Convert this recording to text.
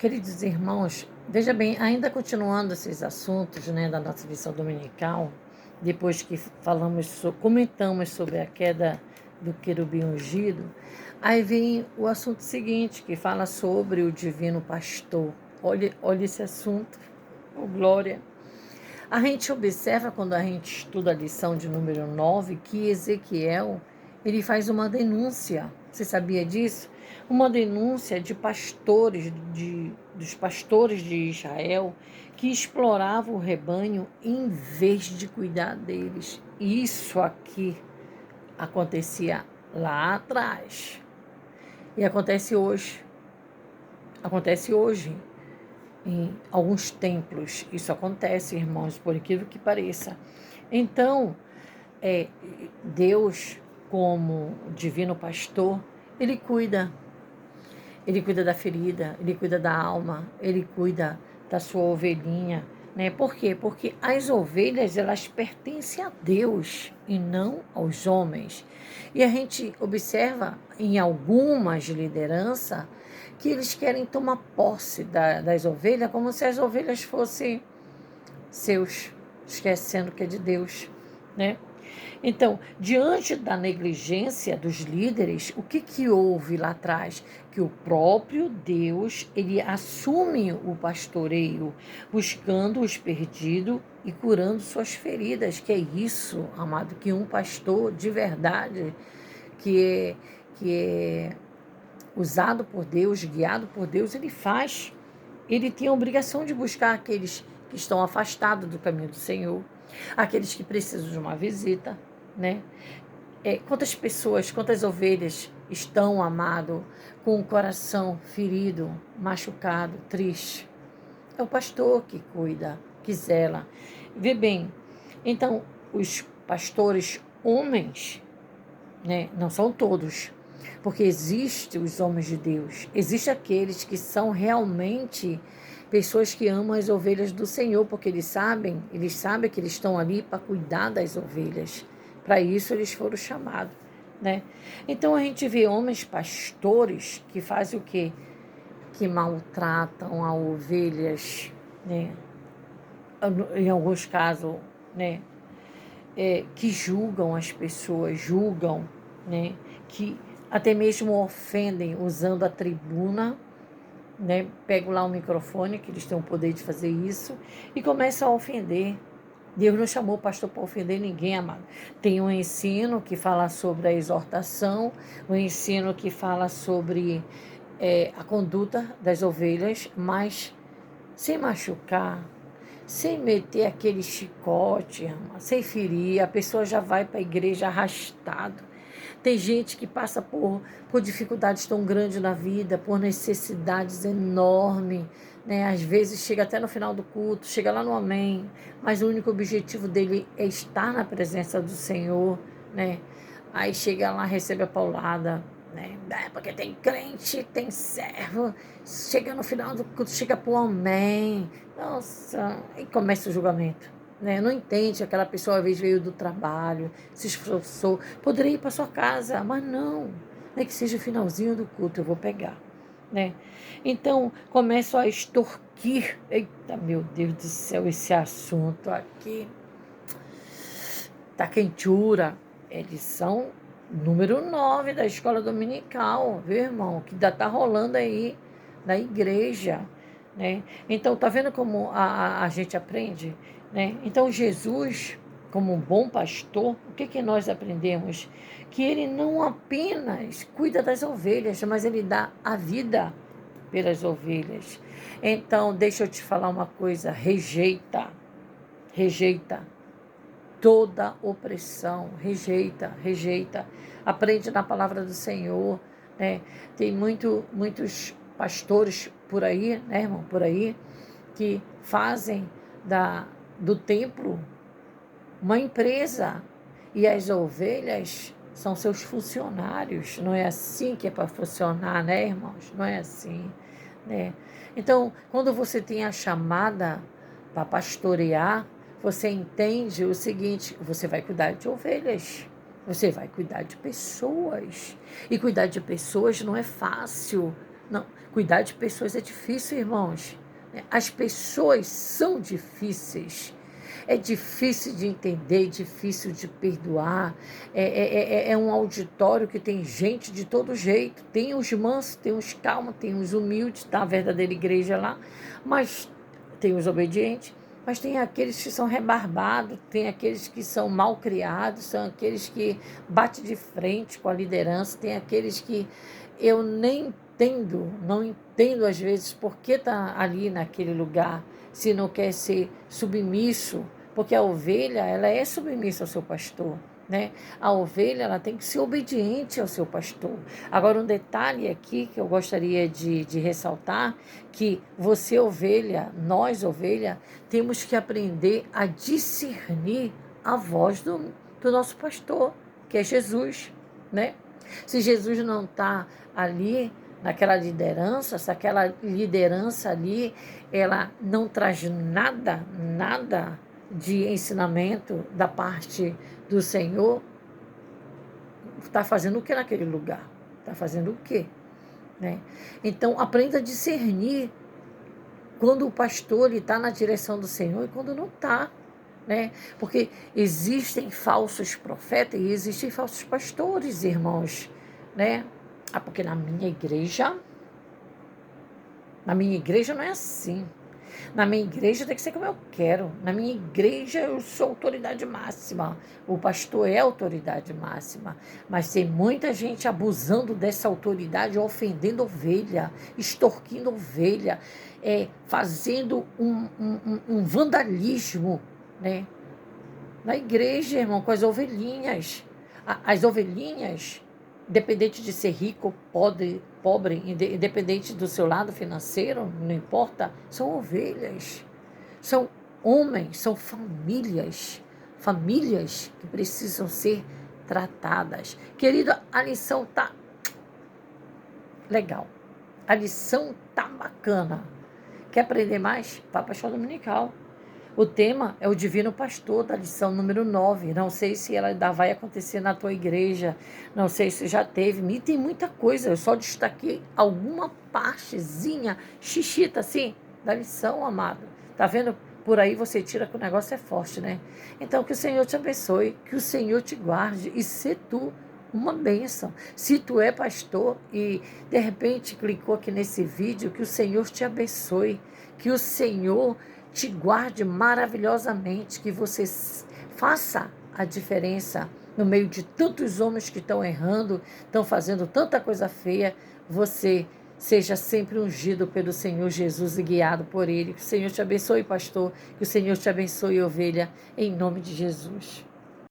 Queridos irmãos, veja bem, ainda continuando esses assuntos, né, da nossa lição dominical, depois que comentamos sobre a queda do querubim ungido, aí vem o assunto seguinte, que fala sobre o divino pastor. Olha esse assunto, oh, glória! A gente observa, quando a gente estuda a lição de número 9, que Ezequiel, ele faz uma denúncia. Você sabia disso? Uma denúncia de pastores, dos pastores de Israel, que exploravam o rebanho em vez de cuidar deles. Isso aqui acontecia lá atrás. E acontece hoje. Acontece hoje. Em alguns templos isso acontece, irmãos, por incrível que pareça. Então, Deus, como divino pastor, Ele cuida da ferida, Ele cuida da alma, Ele cuida da sua ovelhinha, né? Por quê? Porque as ovelhas, elas pertencem a Deus e não aos homens. E a gente observa em algumas lideranças que eles querem tomar posse das ovelhas como se as ovelhas fossem seus, esquecendo que é de Deus, né? Então, diante da negligência dos líderes, o que houve lá atrás? Que o próprio Deus, ele assume o pastoreio, buscando os perdidos e curando suas feridas. Que é isso, amado, que um pastor de verdade, que é usado por Deus, guiado por Deus, ele faz. Ele tem a obrigação de buscar aqueles que estão afastados do caminho do Senhor, aqueles que precisam de uma visita, né? Quantas ovelhas estão, amado, com o coração ferido, machucado, triste? É o pastor que cuida, que zela. Vê bem, então, os pastores homens, né, não são todos, porque existem os homens de Deus, existem aqueles que são realmente pessoas que amam as ovelhas do Senhor, porque eles sabem que eles estão ali para cuidar das ovelhas. Para isso eles foram chamados, né? Então a gente vê homens pastores que fazem o quê? Que maltratam as ovelhas, né? Em alguns casos, né? Que julgam as pessoas, né? Que até mesmo ofendem usando a tribuna, né? Pegam lá o microfone, que eles têm o poder de fazer isso, e começam a ofender. Deus não chamou o pastor para ofender ninguém, amado. Tem um ensino que fala sobre a exortação, um ensino que fala sobre a conduta das ovelhas, mas sem machucar, sem meter aquele chicote, sem ferir. A pessoa já vai para a igreja arrastado. Tem gente que passa por dificuldades tão grandes na vida, por necessidades enormes, né? Às vezes chega até no final do culto, chega lá no amém, mas o único objetivo dele é estar na presença do Senhor, né? Aí chega lá, recebe a paulada, né? Porque tem crente, tem servo, chega no final do culto, chega pro amém, nossa, e começa o julgamento, né? Não entende, aquela pessoa às vezes veio do trabalho, se esforçou, poderia ir para sua casa, mas não, né? Que seja o finalzinho do culto, eu vou pegar, né? Então, começam a extorquir, eita, meu Deus do céu, esse assunto aqui tá quentura. Edição número 9 da escola dominical, viu, irmão? Que ainda tá rolando aí na igreja, né? Então, tá vendo como a gente aprende, né? Então, Jesus, como um bom pastor, o que nós aprendemos? Que ele não apenas cuida das ovelhas, mas ele dá a vida pelas ovelhas. Então, deixa eu te falar uma coisa, rejeita toda opressão, rejeita, aprende na palavra do Senhor, né? Tem muitos pastores por aí, né, irmão, por aí, que fazem do templo uma empresa, e as ovelhas são seus funcionários. Não é assim que é para funcionar, né, irmãos? Não é assim, né? Então, quando você tem a chamada para pastorear, você entende o seguinte: você vai cuidar de ovelhas, você vai cuidar de pessoas. E cuidar de pessoas não é fácil, Não, cuidar de pessoas é difícil, irmãos. As pessoas são difíceis. É difícil de entender, difícil de perdoar. É um auditório que tem gente de todo jeito. Tem os mansos, tem os calmos, tem os humildes, tá? A verdadeira igreja lá. Mas tem os obedientes. Mas tem aqueles que são rebarbados, tem aqueles que são mal criados, são aqueles que batem de frente com a liderança, tem aqueles que eu nem entendo, não entendo às vezes por que está ali naquele lugar, se não quer ser submisso, porque a ovelha, ela é submissa ao seu pastor, né? A ovelha, ela tem que ser obediente ao seu pastor. Agora, um detalhe aqui que eu gostaria de ressaltar, que você, ovelha, nós, ovelha, temos que aprender a discernir a voz do nosso pastor, que é Jesus, né? Se Jesus não está ali naquela liderança, se aquela liderança ali, ela não traz nada de ensinamento da parte do Senhor, está fazendo o que naquele lugar? Está fazendo o quê? Né? Então, aprenda a discernir quando o pastor está na direção do Senhor e quando não está. Né? Porque existem falsos profetas e existem falsos pastores, irmãos. Né? Porque na minha igreja não é assim. Na minha igreja tem que ser como eu quero. Na minha igreja eu sou autoridade máxima. O pastor é autoridade máxima. Mas tem muita gente abusando dessa autoridade, ofendendo ovelha, extorquindo ovelha, fazendo um vandalismo, né? Na igreja, irmão, com as ovelhinhas. As ovelhinhas, independente de ser rico, pobre, independente do seu lado financeiro, não importa, são ovelhas, são homens, são famílias que precisam ser tratadas. Querido, a lição tá legal, a lição tá bacana. Quer aprender mais? Vá para a escola dominical. O tema é o Divino Pastor, da lição número 9. Não sei se ela ainda vai acontecer na tua igreja, não sei se já teve. E tem muita coisa, eu só destaquei alguma partezinha, xixita assim, da lição, amado. Tá vendo? Por aí você tira que o negócio é forte, né? Então, que o Senhor te abençoe, que o Senhor te guarde e se tu uma bênção. Se tu é pastor e de repente clicou aqui nesse vídeo, que o Senhor te abençoe, que o Senhor te guarde maravilhosamente, que você faça a diferença no meio de tantos homens que estão errando, estão fazendo tanta coisa feia, você seja sempre ungido pelo Senhor Jesus e guiado por Ele. Que o Senhor te abençoe, pastor, que o Senhor te abençoe, ovelha, em nome de Jesus.